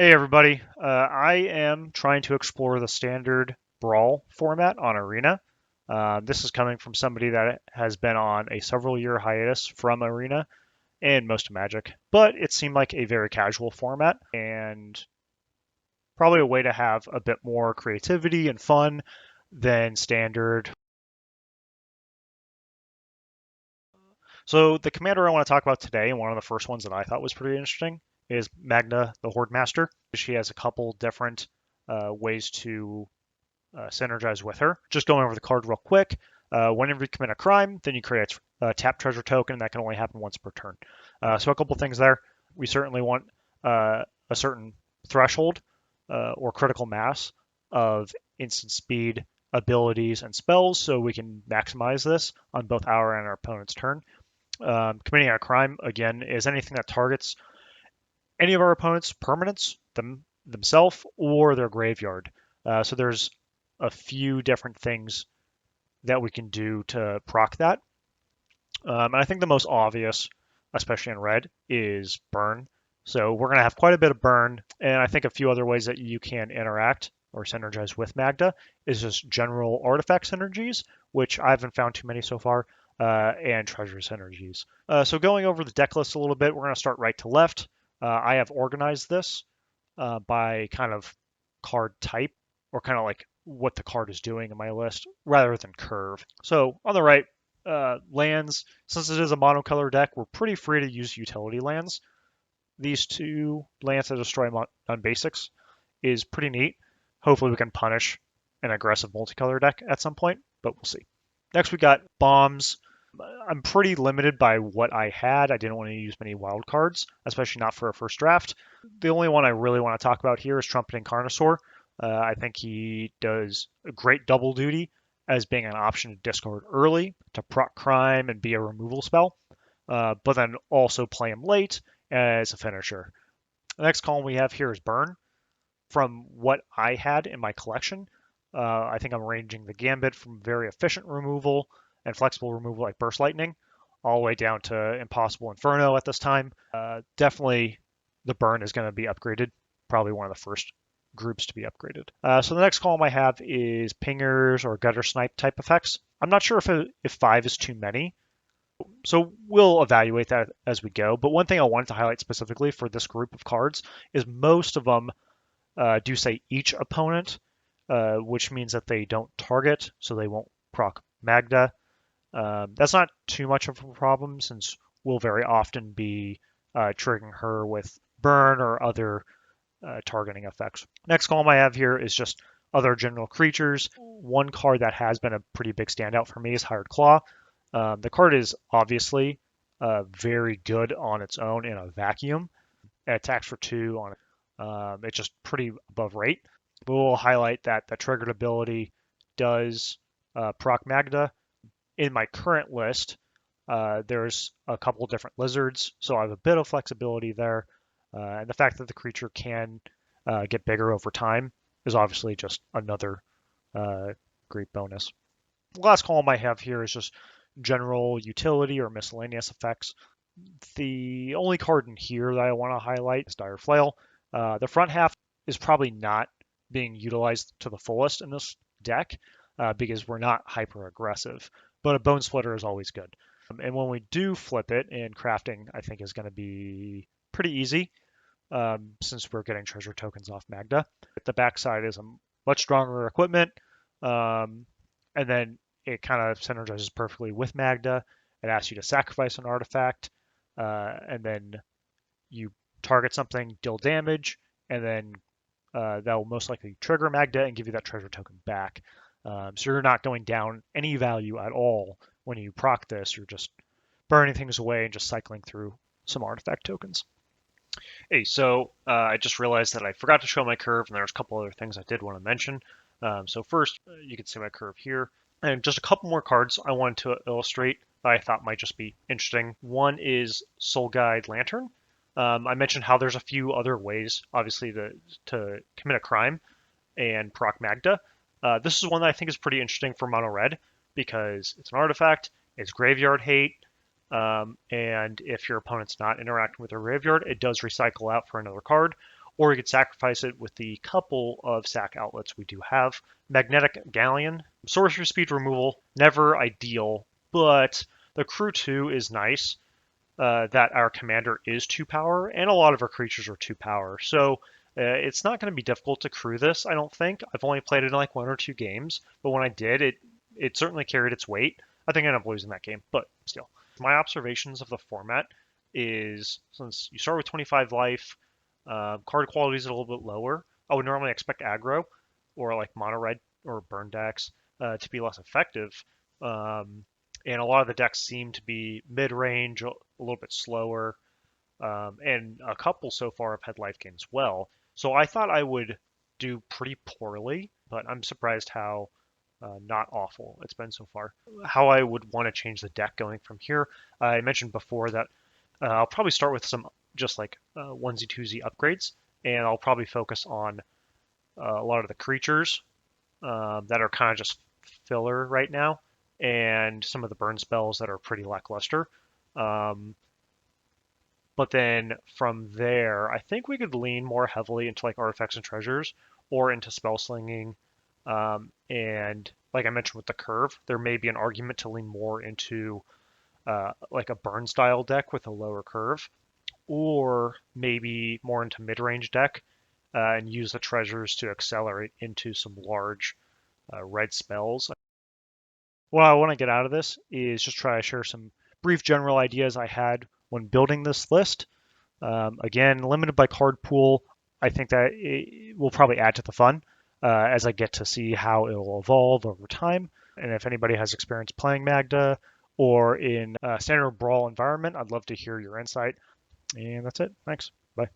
Hey everybody, I am trying to explore the standard brawl format on Arena. This is coming from somebody that has been on a several-year hiatus from Arena and most of Magic, but it seemed like a very casual format and probably a way to have a bit more creativity and fun than standard. So the commander I want to talk about today, and one of the first ones that I thought was pretty interesting, is Magda, the Hoardmaster. She has a couple different ways to synergize with her. Just going over the card real quick. Whenever you commit a crime, then you create a tap treasure token. That can only happen once per turn. So a couple things there. We certainly want a certain threshold or critical mass of instant speed, abilities, and spells, so we can maximize this on both our and our opponent's turn. Committing a crime, again, is anything that targets any of our opponent's permanents, themselves, or their graveyard. So there's a few different things that we can do to proc that. And I think the most obvious, especially in red, is burn. So we're going to have quite a bit of burn, and I think a few other ways that you can interact or synergize with Magda is just general artifact synergies, which I haven't found too many so far, and treasure synergies. So going over the deck list a little bit, we're going to start right to left. I have organized this by kind of card type or kind of like what the card is doing in my list rather than curve. So on the right, lands, since it is a monocolor deck, we're pretty free to use utility lands. These two lands that destroy on basics is pretty neat. Hopefully we can punish an aggressive multicolor deck at some point, but we'll see. Next we got bombs. I'm pretty limited by what I had. I didn't want to use many wild cards, especially not for a first draft. The only one I really want to talk about here is Trumpeting Carnosaur. I think he does a great double duty as being an option to discard early to proc crime and be a removal spell, but then also play him late as a finisher. The next column we have here is Burn. From what I had in my collection, I think I'm ranging the gambit from very efficient removal and flexible removal like Burst Lightning all the way down to Impossible Inferno at this time. Definitely the Burn is going to be upgraded, probably one of the first groups to be upgraded. So the next column I have is Pingers or Gutter Snipe type effects. I'm not sure if 5 is too many, so we'll evaluate that as we go. But one thing I wanted to highlight specifically for this group of cards is most of them do say each opponent, which means that they don't target, so they won't proc Magda. That's not too much of a problem since we'll very often be triggering her with burn or other targeting effects. Next column I have here is just other general creatures. One card that has been a pretty big standout for me is Hired Claw. The card is obviously very good on its own in a vacuum. It attacks for 2 on it's just pretty above rate. But we'll highlight that the triggered ability does proc Magda. In my current list, there's a couple different lizards, so I have a bit of flexibility there. And the fact that the creature can get bigger over time is obviously just another great bonus. The last column I have here is just general utility or miscellaneous effects. The only card in here that I want to highlight is Dire Flail. The front half is probably not being utilized to the fullest in this deck because we're not hyper aggressive, but a Bone Splitter is always good. And when we do flip it, and crafting I think is going to be pretty easy since we're getting treasure tokens off Magda. The backside is a much stronger equipment, and then it kind of synergizes perfectly with Magda. It asks you to sacrifice an artifact, and then you target something, deal damage, and then that will most likely trigger Magda and give you that treasure token back. So you're not going down any value at all when you proc this. You're just burning things away and just cycling through some artifact tokens. Hey, so I just realized that I forgot to show my curve, and there's a couple other things I did want to mention. So first, you can see my curve here, and just a couple more cards I wanted to illustrate that I thought might just be interesting. One is Soul Guide Lantern. I mentioned how there's a few other ways, obviously, to commit a crime and proc Magda. This is one that I think is pretty interesting for mono red because it's an artifact, it's graveyard hate, and if your opponent's not interacting with their graveyard, it does recycle out for another card. or we could sacrifice it with the couple of sack outlets we do have. Magnetic Galleon, sorcery speed removal, never ideal, but the crew 2 is nice. That our commander is 2 power, and a lot of our creatures are 2 power. So it's not going to be difficult to crew this, I don't think. I've only played it in like 1 or 2 games, but when I did, it certainly carried its weight. I think I ended up losing that game, but still. My observations of the format is since you start with 25 life, card quality is a little bit lower. I would normally expect aggro or like mono red or burn decks to be less effective. And a lot of the decks seem to be mid-range, a little bit slower, and a couple so far have had life gain as well. So I thought I would do pretty poorly, but I'm surprised how not awful it's been so far. How I would want to change the deck going from here, I mentioned before that I'll probably start with some just like onesie twosie upgrades, and I'll probably focus on a lot of the creatures that are kind of just filler right now, and some of the burn spells that are pretty lackluster. Um, but then from there, I think we could lean more heavily into like artifacts and treasures or into spell slinging. And like I mentioned with the curve, there may be an argument to lean more into like a burn style deck with a lower curve, or maybe more into mid-range deck and use the treasures to accelerate into some large red spells. What I want to get out of this is just try to share some brief general ideas I had when building this list. Again, limited by card pool, I think that it will probably add to the fun as I get to see how it will evolve over time. And if anybody has experience playing Magda or in a standard brawl environment, I'd love to hear your insight. And that's it. Thanks. Bye.